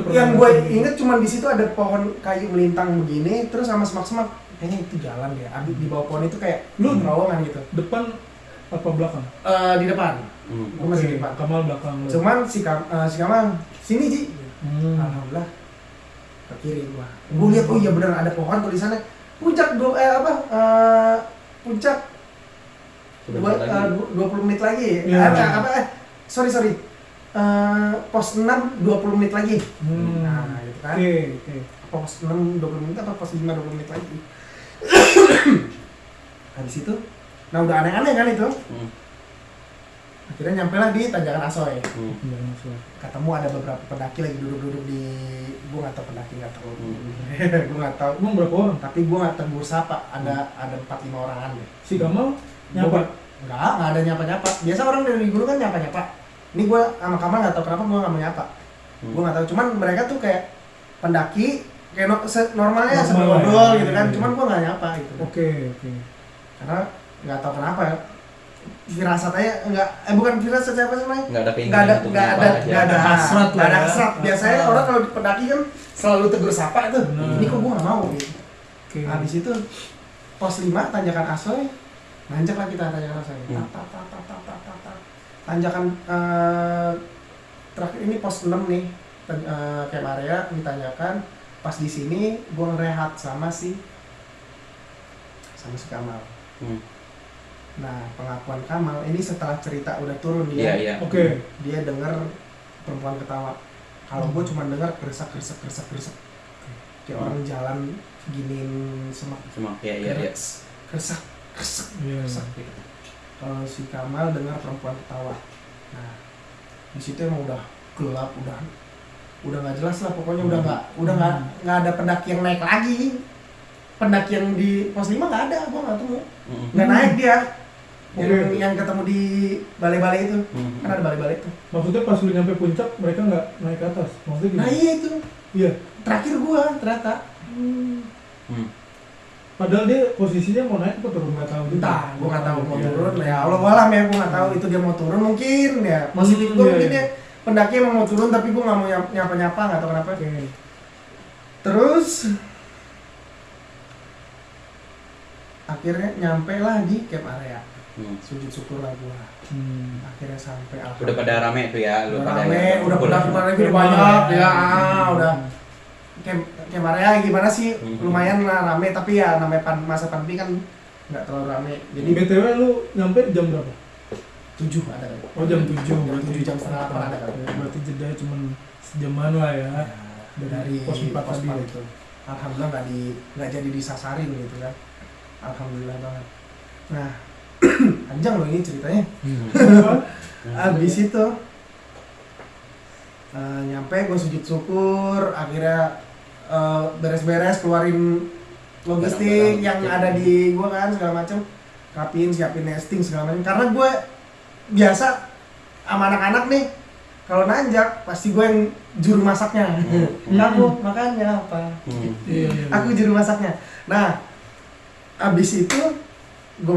Yang gue inget cuma di situ ada pohon kayu melintang begini, terus sama semak-semak. Kayaknya itu jalan deh. Abis di bawah pohon itu kayak terowongan gitu. Depan apa belakang? Di depan. Gue masih di depan. Kamal belakang. Cuman si Kamal sini Ji. Alhamdulillah ke kiri gua. Gua lihat oh iya benar ada pohon tulisannya puncak puncak 20 menit lagi. Sorry. Pos 6 20 menit lagi. Nah, gitu kan. Oke. Pos 6 20 menit atau pos 5 20 menit lagi. Habis itu nah udah aneh-aneh kan itu. Akhirnya nyampe lah di Tanjakan Asoy. Ketemu ada beberapa pendaki lagi duduk-duduk di, gua nggak tahu pendaki nggak tahu. Gua nggak tahu. Emang berapa orang? Tapi gua nggak tegur sapa. Ada 4-5 orangan deh. Si Kamal nyapa? Nggak ada nyapa-nyapa. Biasa orang dari gunung kan nyapa-nyapa. Ini gua sama Kamal nggak tahu kenapa gua nggak mau nyapa. Gua nggak tahu. Cuman mereka tuh kayak pendaki kayak normalnya sambil ngobrol gitu kan. Cuman gua nggak nyapa gitu. Oke. Karena nggak tahu kenapa ya. Firasat aja bukan firasat siapa sih namanya? Nggak ada hasrat. Biasanya orang kalau pendaki kan selalu tegur sapa itu. Ini kok gua nggak mau gitu. Habis itu pos 5 Tanjakan Asoy, nanjak lah kita Tanjakan Asoy. Tanjakan terakhir ini pos 6 nih, Camp Area ditanyakan. Pas di sini gua ngerehat sama si Kamal. Nah, pengakuan Kamal ini setelah cerita udah turun dia. Oke. Dia dengar perempuan ketawa. Kalau gue cuma dengar keresak. Kayak orang jalan giniin semak. Keresak gitu. Kalau si Kamal dengar perempuan ketawa. Nah, di situ emang udah gelap, udah nggak jelas lah pokoknya udah nggak ada pendaki yang naik lagi. Pendaki yang di pos 5 nggak ada, gua nggak temu. Nggak naik dia. Yang ketemu di balai-balai itu. Kan ada balai-balai itu. Maksudnya pas lu nyampe puncak mereka nggak naik ke atas? Maksudnya gimana? Nah iya itu. Iya. Terakhir gua ternyata. Padahal dia posisinya mau naik atau turun nggak tahu. Entah, gua nggak tahu mau turun. Ya Allah alam ya, gua nggak tahu itu dia mau turun mungkin ya. Positif gua mungkin dia pendaki emang mau turun tapi gua nggak mau nyapa-nyapa nggak tahu kenapa. Terus akhirnya nyampe lah di Camp Area. Sujud syukur lah gua. Akhirnya sampai Udah pada rame tuh ya, udah pendaki udah banyak ya, udah. Camp Area gimana sih? Lumayan lah rame, tapi ya namanya masa pandemi kan nggak terlalu rame. Jadi BTW lu nyampe jam berapa? 7 ada. Oh jam 7, berarti jam setengah 8 ada kan. Berarti jedanya cuma sejaman lah ya. Dari pos 4 tadi itu. Alhamdulillah nggak jadi disasarin gitu kan. Alhamdulillah banget. Nah, panjang loh ini ceritanya. Abis itu nyampe gue sujud syukur, akhirnya beres-beres keluarin logistik yang ada di gue kan segala macem, siapin nesting segala macam. Karena gue biasa sama anak-anak nih kalau nanjak pasti gue yang juru masaknya. Kamu makannya apa? Aku juru masaknya. Nah Abis itu gue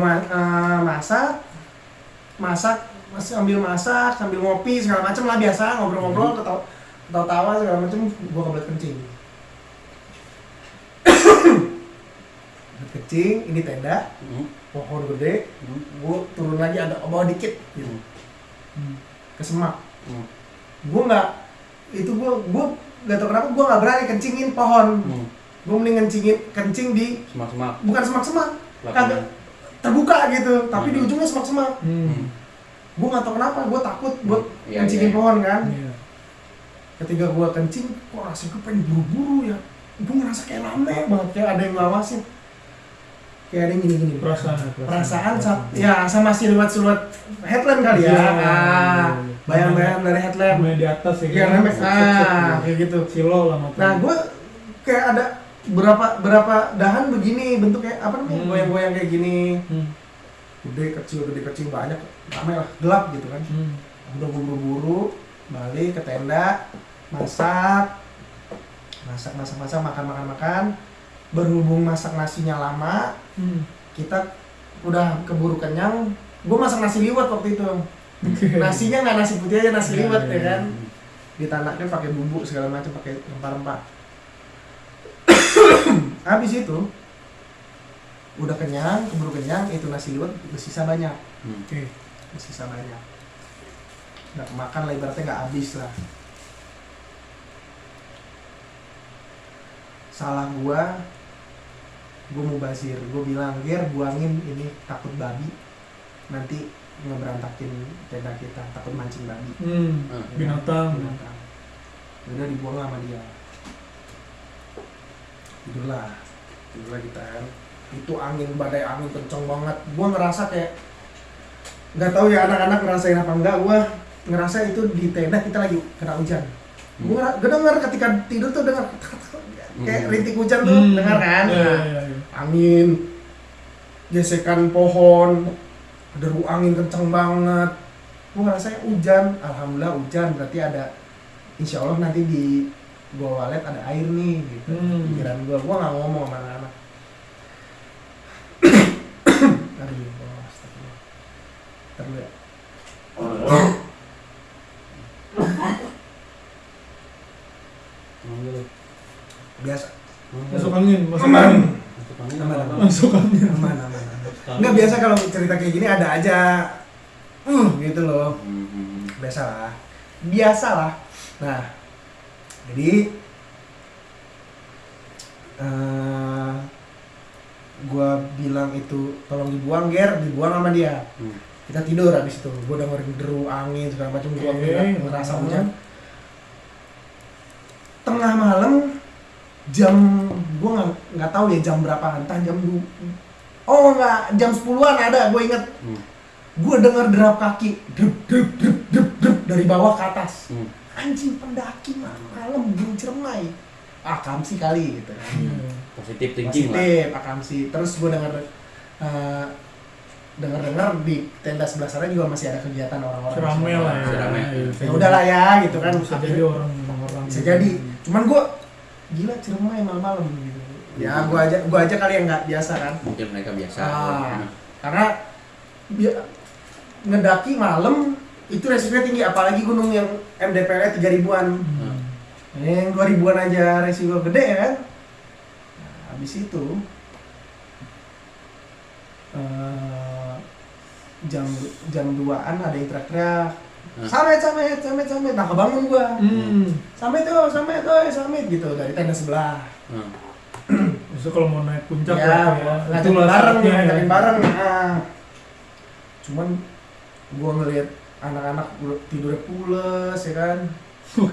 sambil masak, sambil ngopi segala macem lah, biasa ngobrol-ngobrol, ketawa-tawa segala macem, gue kebelet kencing. Kebelet kencing, ini tenda, pohon gede, gue turun lagi agak ke bawah dikit, gitu. Ke semak. Gue nggak tau kenapa gue nggak berani kencingin pohon. Gue mending kencing di semak-semak. bukan semak-semak, kagak terbuka gitu, tapi di ujungnya semak-semak. Gue nggak tau kenapa, gue takut buat kencingin pohon kan. Ketika gue kencing, kok rasanya gue pengen buru-buru ya. Gue ngerasa kayak rame banget, kayak ada yang ngawasin. Kayak ada yang gini-gini. Perasaan ya sama siluet headlamp kali ya. Bayang-bayang dari headlamp. Di atas ya. Iya, kayak gitu. Silo lah motor. Nah, gue kayak ada berapa dahan begini bentuknya, apa namanya, goyang-goyang kayak gini. Gede kecil banyak, ramai lah, gelap gitu kan. Udah buru-buru balik ke tenda, masak, makan. Berhubung masak nasinya lama, kita udah keburu kenyang. Gue masak nasi liwet waktu itu. Nasinya nggak nasi putih aja, nasi liwet ya kan. Ditanaknya pakai bumbu segala macam, pakai rempah-rempah. Habis itu udah kenyang, keburu kenyang, itu nasi liwet bersisa banyak. Bersisa banyak. Nggak makan lah, ibaratnya nggak habis lah. Salah gua mubazir. Gua bilang, "Ger, buangin ini, takut babi. Nanti ngeberantakin tenda kita, takut mancing babi." Binatang. Udah dibuang sama dia. Tidurlah kita kan. Itu badai angin kenceng banget. Gua ngerasa kayak, nggak tahu ya anak-anak ngerasain apa enggak, gua ngerasa itu di tenda kita lagi kena hujan. Gua dengar ketika tidur tuh, dengar kayak rintik hujan tuh, dengar kan? Angin, gesekan pohon, deru angin kenceng banget. Gua ngerasa hujan. Alhamdulillah hujan, berarti ada, insya Allah nanti di gua walet ada air nih gitu. Pikiran gua nggak ngomong sama anak-anak. Aduh, astagfirullah. Terus ya. Biasa. Masuk angin. Aman. Nggak biasa kalau cerita kayak gini ada aja. Gitu loh. Biasalah. Nah, jadi gua bilang itu tolong dibuang, Ger, dibuang sama dia. Kita tidur habis itu. Gua dengerin deru angin segala macam, gua ngerasa hujan. Tengah malam, gua nggak tahu ya jam berapa, entah jam 10-an ada, gua inget. Gua dengar derap kaki, drup dari bawah ke atas. Anjing, pendaki malam belum Ciremai. Akamsi kali gitu kan. Positif thinking lah. Akamsi. Terus gue dengar di tenda sebelah sana juga masih ada kegiatan orang-orang. Ramai lah ya. Ya udahlah ya gitu kan. Bisa jadi orang-orang. Bisa jadi. Cuman gue gila Ciremai malam-malam gitu. Ya gue aja kali yang nggak biasa kan. Mungkin mereka biasa. Karena ngedaki malam itu resikonya tinggi, apalagi gunung yang MDPL 3000-an. Yang 2000-an aja resiko gede ya kan. Nah, habis itu jam 2-an ada yang teriak-teriak. Samet. Nah, kebangun gua. Samet gitu dari tenda sebelah. Justru kalau mau naik puncak ya, ngajakin bareng. Nah. Cuman gua ngelihat anak-anak tidurnya pules ya kan.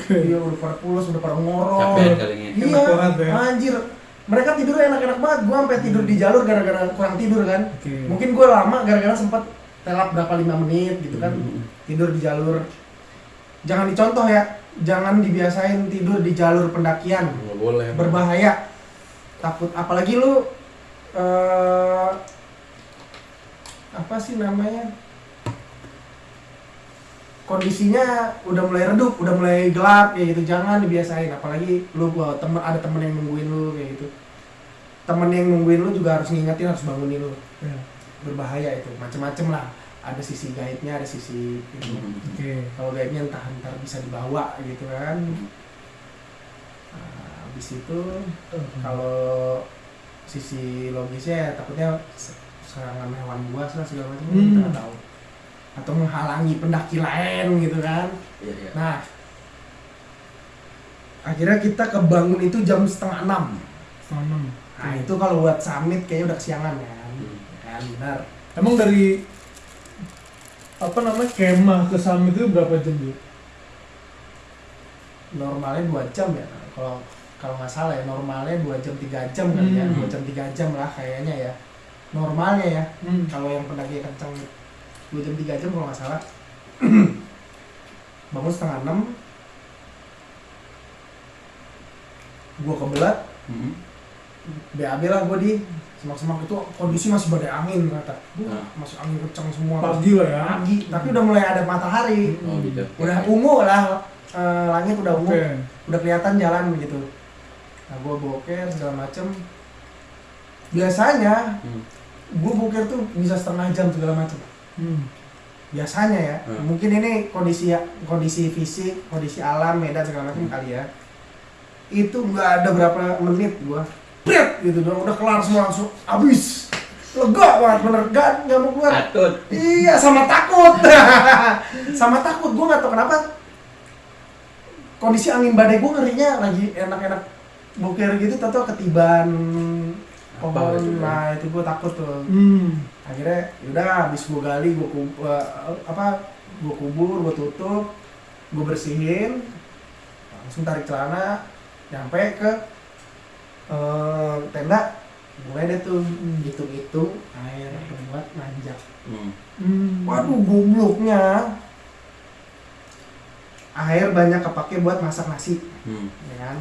Iya, udah pada pules, udah pada ngorok. Capek kalinya. Iya, anjir. Mereka tidurnya enak-enak banget. Gua sampai tidur di jalur gara-gara kurang tidur kan. Mungkin gua lama gara-gara sempat telap berapa 5 menit gitu kan. Tidur di jalur. Jangan dicontoh ya. Jangan dibiasain tidur di jalur pendakian. Nggak boleh. Berbahaya. Takut, apalagi lu apa sih namanya? Kondisinya udah mulai redup, udah mulai gelap kayak gitu, jangan dibiasain, apalagi lu ada temen yang nungguin lu kayak gitu. temen yang nungguin lu juga harus ngingetin, harus bangunin lu. Ya. Berbahaya itu, macem-macem lah. Ada sisi gaibnya, ada sisi ini. Oke. Kalau gaibnya ntar bisa dibawa gitu kan. Nah, habis itu kalau sisi logisnya ya takutnya serangan hewan buas lah segala macam, kita nggak tahu. Atau menghalangi pendaki lain gitu kan. Iya. Nah, akhirnya kita kebangun itu jam 5:30. Nah itu kalau buat summit kayaknya udah kesiangan kan. Kan benar. Emang dari apa namanya kemah ke summit itu berapa jam tuh? Normalnya 2 jam ya. Kalau nggak salah ya, normalnya 2 jam 3 jam kali ya. 2 jam 3 jam lah kayaknya ya. Normalnya ya. Kalau yang pendaki kencang 2 jam 3 jam kalau nggak salah. Bangun 5:30. Gua kebelat. BAB lah gue di semak-semak itu kondisi masih badai angin kata. Masih angin kencang semua. Pagi lah ya. Pagi, tapi udah mulai ada matahari. Oh gitu. Udah ungu lah, langit udah ungu. Okay. Udah kelihatan jalan begitu. Nah gue boker segala macem. Biasanya gue boker tuh bisa setengah jam segala macem. Biasanya ya. Mungkin ini kondisi fisik, kondisi alam, medan segala macam kali ya. Itu nggak ada berapa menit gue. Pret gitu dong, udah kelar semua langsung habis. Lega banget bener, nggak mau keluar. Takut. Iya, sama takut. Sama takut, gue nggak tahu kenapa. Kondisi angin badai gue ngerinya lagi enak-enak boker gitu, tahu ketiban pohon. Gitu, nah itu gue takut tuh. Akhirnya yaudah habis gue gali, gue kubur, gue tutup, gue bersihin, langsung tarik celana, nyampe ke tenda. Mulai deh tuh hitung-hitung air buat nanjak. Waduh gobloknya, air banyak kepake buat masak nasi, ya kan?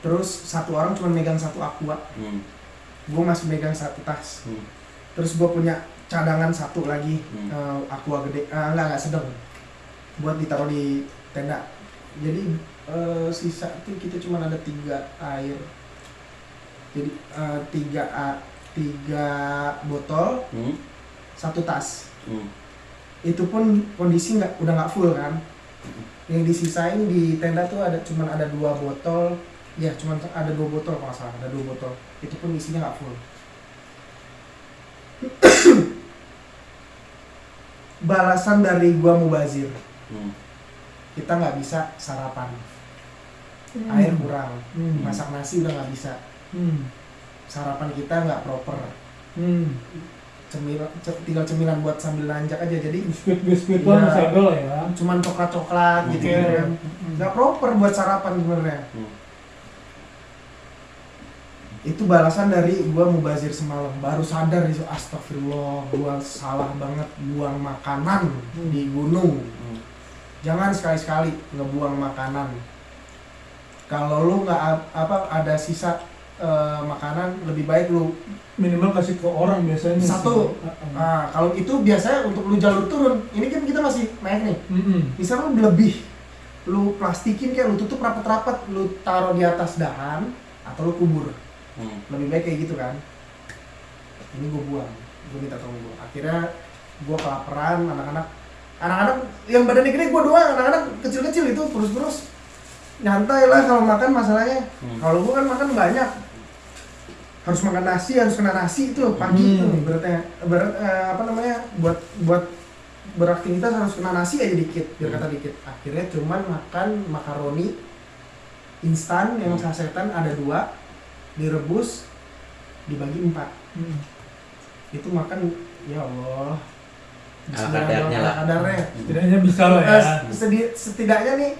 Terus satu orang cuma megang satu aqua, gue masih megang satu tas. Terus gue punya cadangan satu lagi, aqua gede, nggak sedang, buat ditaruh di tenda. Jadi sisa itu kita cuma ada 3 air. Jadi 3 botol, 1 tas. Itu pun kondisi udah nggak full kan. Yang disisain di tenda tuh cuma ada 2 botol. Ya cuma ada 2 botol kalau salah, ada 2 botol. Itu pun isinya nggak full. Balasan dari gua mubazir. Kita nggak bisa sarapan. Air kurang, masak nasi udah nggak bisa. Sarapan kita nggak proper. Tinggal cemilan buat sambil nanjak aja, jadi biskuit ya, masih ada lah ya. Cuman coklat gitu kan. Nggak proper buat sarapan sebenarnya. Itu balasan dari gua mubazir semalam. Baru sadar itu, astagfirullah, gua salah banget buang makanan di gunung. Jangan sekali-sekali ngebuang makanan. Kalau lu nggak ada sisa makanan, lebih baik lu minimal kasih ke orang biasanya. Satu. Nah, kalau itu biasanya untuk lu jalur turun. Ini kan kita masih naik nih. Misal lu lebih, lu plastikin kayak lu tutup rapat-rapat, lu taruh di atas dahan atau lu kubur. Lebih baik kayak gitu kan. Ini gue buang, gue minta tolong gue. Akhirnya gue kelaparan, anak-anak yang badannya gede gue doang, anak-anak kecil-kecil itu terus nyantai lah kalau makan masalahnya. Kalau gue kan makan banyak, harus makan nasi, harus kena nasi itu pagi itu buat beraktivitas harus kena nasi aja dikit, biar kata dikit. Akhirnya cuman makan makaroni instan yang sasetan ada 2, direbus, dibagi 4. Itu makan, ya Allah, kadarnya. Setidaknya bisa lah ya. Setidaknya nih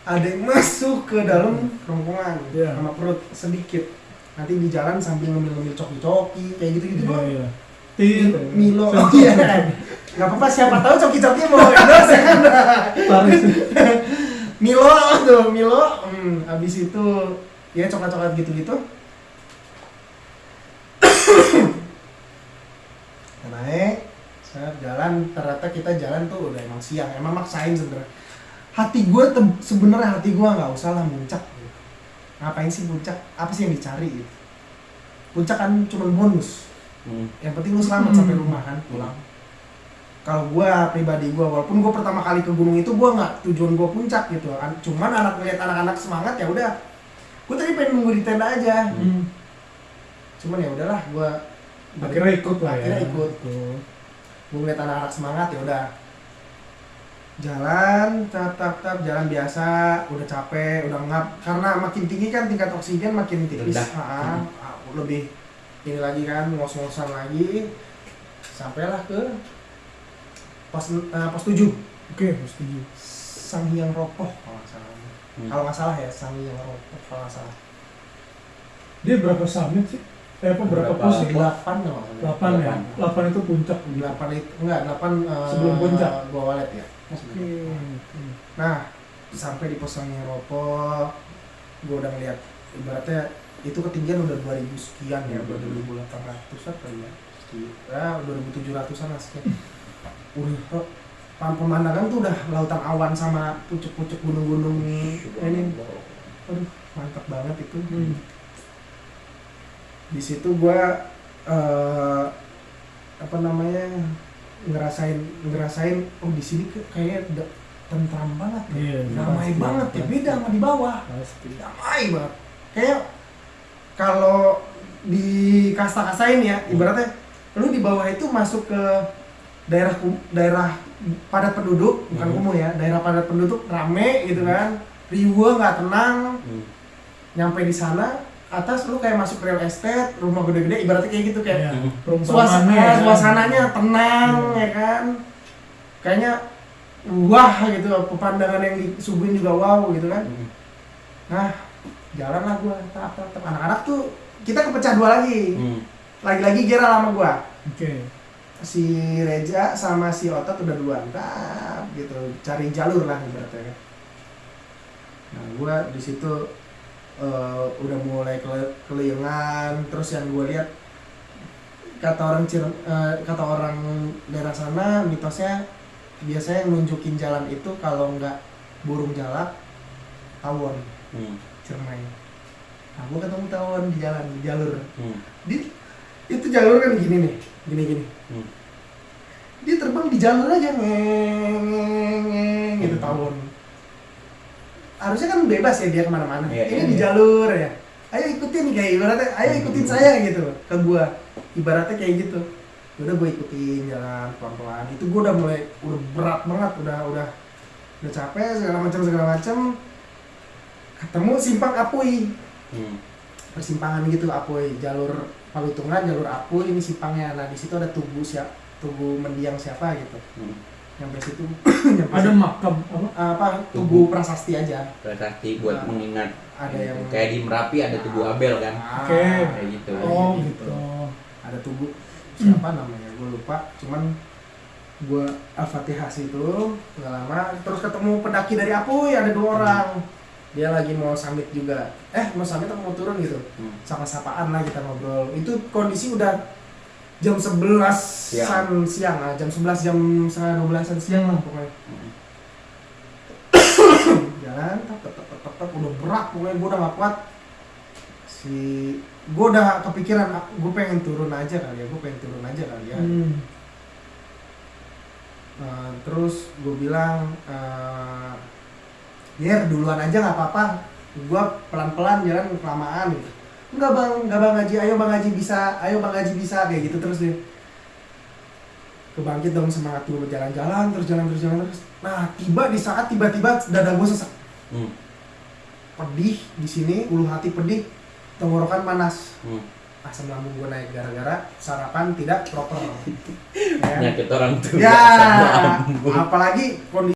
ada yang masuk ke dalam kerongkongan sama perut sedikit. Nanti di jalan sambil ngemil-ngemil coki-coki kayak gitu-gitu doang. Milo. Iya. Enggak apa-apa, siapa tahu coki-coki mau endorse kan. Milo. Habis itu ya coklat-coklat gitu-gitu. Naik, jalan, ternyata kita jalan tuh udah emang siang, emang maksain sebenarnya. Hati gue nggak usah lah muncak. Ngapain sih muncak? Apa sih yang dicari gitu? puncak kan cuma bonus. Yang penting lu selamat sampai rumah kan, pulang. Kalau gua pribadi gua, walaupun gua pertama kali ke gunung itu gua nggak tujuan gua puncak gitu kan, cuman ngeliat anak-anak semangat ya udah, gua tadi pengen nunggu di tenda aja. Cuman ya udahlah, gua akhirnya ikut lah ya. Akhirnya ikut. Gua ngeliat anak-anak semangat ya udah. Jalan, tap jalan biasa, udah capek, udah ngap, karena makin tinggi kan tingkat oksigen makin tipis, lebih ini lagi kan, ngos-ngosan lagi, sampailah ke pos 7. Oke, pos 7. Sanghyang Ropoh kalau nggak salah. Kalau nggak salah ya, Sanghyang Ropoh kalau nggak salah. Dia berapa summit sih? Berapa pos sih? 8 nggak masalah. 8 ya? 8 itu puncak. 8 itu, enggak, 8 sebelum puncak? Gua Walet ya. Oke. Nah, sampai di pos Sanghyang Ropoh, gua udah ngeliat, ibaratnya itu ketinggian udah 2000 sekian ya, udah 2800 apa ya? Ya, 2700-an lah sekian. Udah, pemandangan tuh udah lautan awan sama pucuk-pucuk gunung-gunung ini. Aduh, mantap banget itu. Di situ gua ngerasain oh di sini kayak tentram banget ya. Damai banget ya, beda sama di bawah. Damai banget. Kayak kalau di kasta-kastain ya, ibaratnya lu di bawah itu masuk ke daerah padat penduduk, bukan kumuh ya, daerah padat penduduk rame gitu kan, riuh nggak tenang. Nyampe di sana atas lu kayak masuk real estate, rumah gede-gede, ibaratnya kayak gitu, kayak suasananya tenang ya kan, kayaknya wah gitu, pemandangan yang disuguhin juga wow gitu kan. Nah, jalan lah gua, tap anak-anak tuh kita kepecah dua lagi, lagi-lagi Gerald sama gua. Si Reja sama si Otot udah duluan, gitu, cari jalur lah ibaratnya. Nah, gua di situ udah mulai keliengan, terus yang gue lihat kata orang daerah sana mitosnya biasanya nunjukin jalan itu kalau nggak burung jalak, tawon, cermai. Nah, gue ketemu tawon di jalan, di jalur. Itu jalur kan gini nih, gini. Dia terbang di jalur aja, ngeng gitu tawon. Harusnya kan bebas ya dia kemana-mana. Ini di jalur ya. Ayo ikutin kayak ibaratnya, ayo ikutin saya gitu ke gua. Ibaratnya kayak gitu. Udah gue ikutin jalan pelan-pelan. Itu gua udah berat banget, udah capek segala macam. Ketemu simpang Apuy. Persimpangan gitu Apuy, jalur Palutungan, jalur Apuy, ini simpangnya. Nah, di situ ada tugu mendiang siapa gitu. Nyampe situ ada makam tugu prasasti aja. Prasasti buat mengingat. Ada yang kayak di Merapi ada tugu Abel kan. Kayak gitu. Oh gitu. Ada tugu siapa namanya gue lupa, cuman gue Al-Fatihah situ nggak lama, terus ketemu pendaki dari Apuy, ada 2 orang. Dia lagi mau summit juga. Mau summit atau mau turun gitu. Sapa-sapaan lah kita ngobrol. Itu kondisi udah jam 11-an siang lah, jam 11, jam setengah 12-an siang lah pokoknya. Jalan, tep, udah berat pokoknya, gue udah gak kuat. Gue udah kepikiran, gue pengen turun aja kali ya. Terus gue bilang, duluan aja gak apa-apa, gue pelan-pelan jalan kelamaan gitu. Enggak bang Haji, ayo bang Haji bisa, kayak gitu terus deh. Kebangkit dong semangat gue berjalan-jalan terus. Nah, tiba-tiba dada gue sesek. Pedih di sini, ulu hati pedih, tenggorokan panas. Asam lambung gue naik gara-gara sarapan tidak proper. Penyakit orang tua. Ya, apalagi kondisi